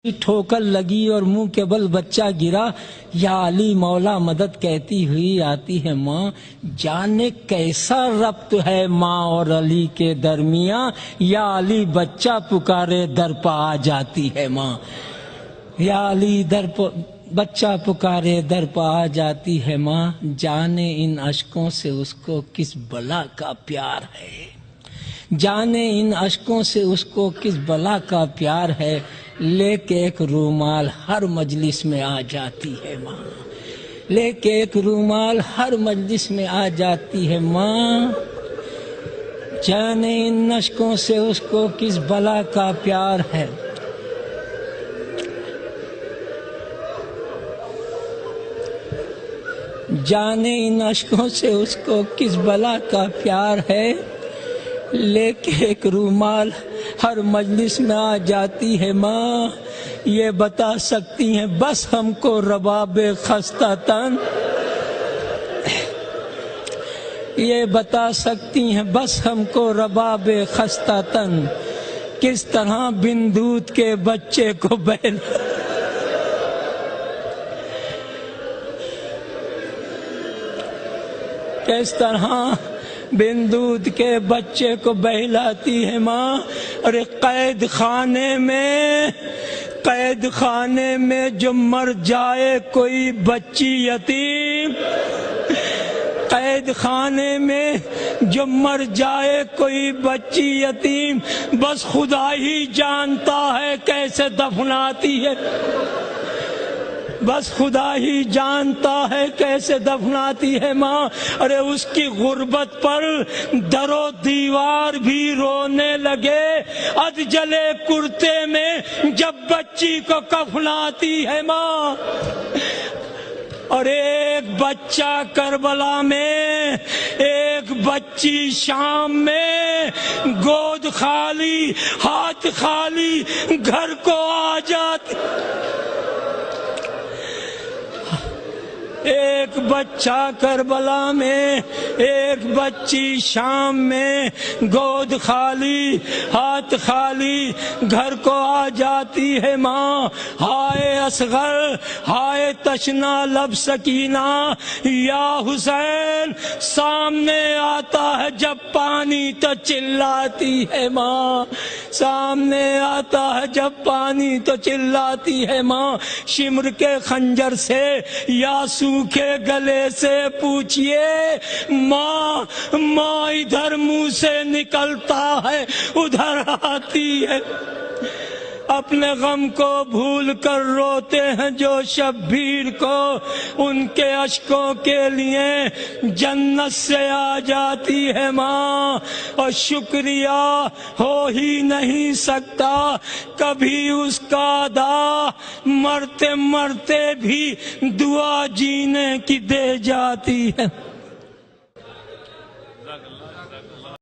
ٹھوکر لگی اور منہ کے بل بچہ گرا، یا علی مولا مدد کہتی ہوئی آتی ہے ماں۔ جانے کیسا ربط ہے ماں اور علی کے درمیان، یا علی بچہ پکارے در پہ آ جاتی ہے ماں۔ یا علی بچہ پکارے در پہ آ جاتی ہے ماں۔ جانے ان اشکوں سے اس کو کس بلا کا پیار ہے، جانے ان اشکوں سے اس کو کس بلا کا پیار ہے، لے کے ایک رومال ہر مجلس میں آ جاتی ہے ماں۔ لے کے ایک رومال ہر مجلس میں آ جاتی ہے ماں۔ جانے ان اشکوں سے اس کو کس بلا کا پیار ہے، جانے ان اشکوں سے اس کو کس بلا کا پیار ہے، لے کے ایک رومال ہر مجلس میں آ جاتی ہے ماں۔ یہ بتا سکتی ہیں بس ہم کو رباب خستہ تن، یہ بتا سکتی ہیں بس ہم کو رباب خستہ تن، کس طرح بن دودھ کے بچے کو کس طرح بن دودھ کے بچے کو بہلاتی ہے ماں۔ ارے قید خانے میں جو مر جائے کوئی بچی یتیم، قید خانے میں جو مر جائے کوئی بچی یتیم، بس خدا ہی جانتا ہے کیسے دفناتی ہے، بس خدا ہی جانتا ہے کیسے دفناتی ہے ماں۔ ارے اس کی غربت پر در و دیوار بھی رونے لگے، اد جلے کرتے میں جب بچی کو کفناتی ہے ماں۔ اور ایک بچہ کربلا میں، ایک بچی شام میں، گود خالی ہاتھ خالی گھر کو آ جاتی، ایک بچہ کربلا میں، ایک بچی شام میں، گود خالی ہاتھ خالی گھر کو آ جاتی ہے ماں۔ ہائے اصغر ہائے تشنا لب سکینہ، یا حسین سامنے آتا ہے جب پانی تو چلاتی ہے ماں، سامنے آتا ہے جب پانی تو چلاتی ہے ماں۔ شمر کے خنجر سے یا سوکھے گلے سے پوچھئے ماں، ماں ادھر منہ سے نکلتا ہے ادھر آتی ہے۔ اپنے غم کو بھول کر روتے ہیں جو شبیر کو، ان کے اشکوں کے لیے جنت سے آ جاتی ہے ماں۔ اور شکریہ ہو ہی نہیں سکتا کبھی اس کا ادا، مرتے مرتے بھی دعا جینے کی دے جاتی ہے۔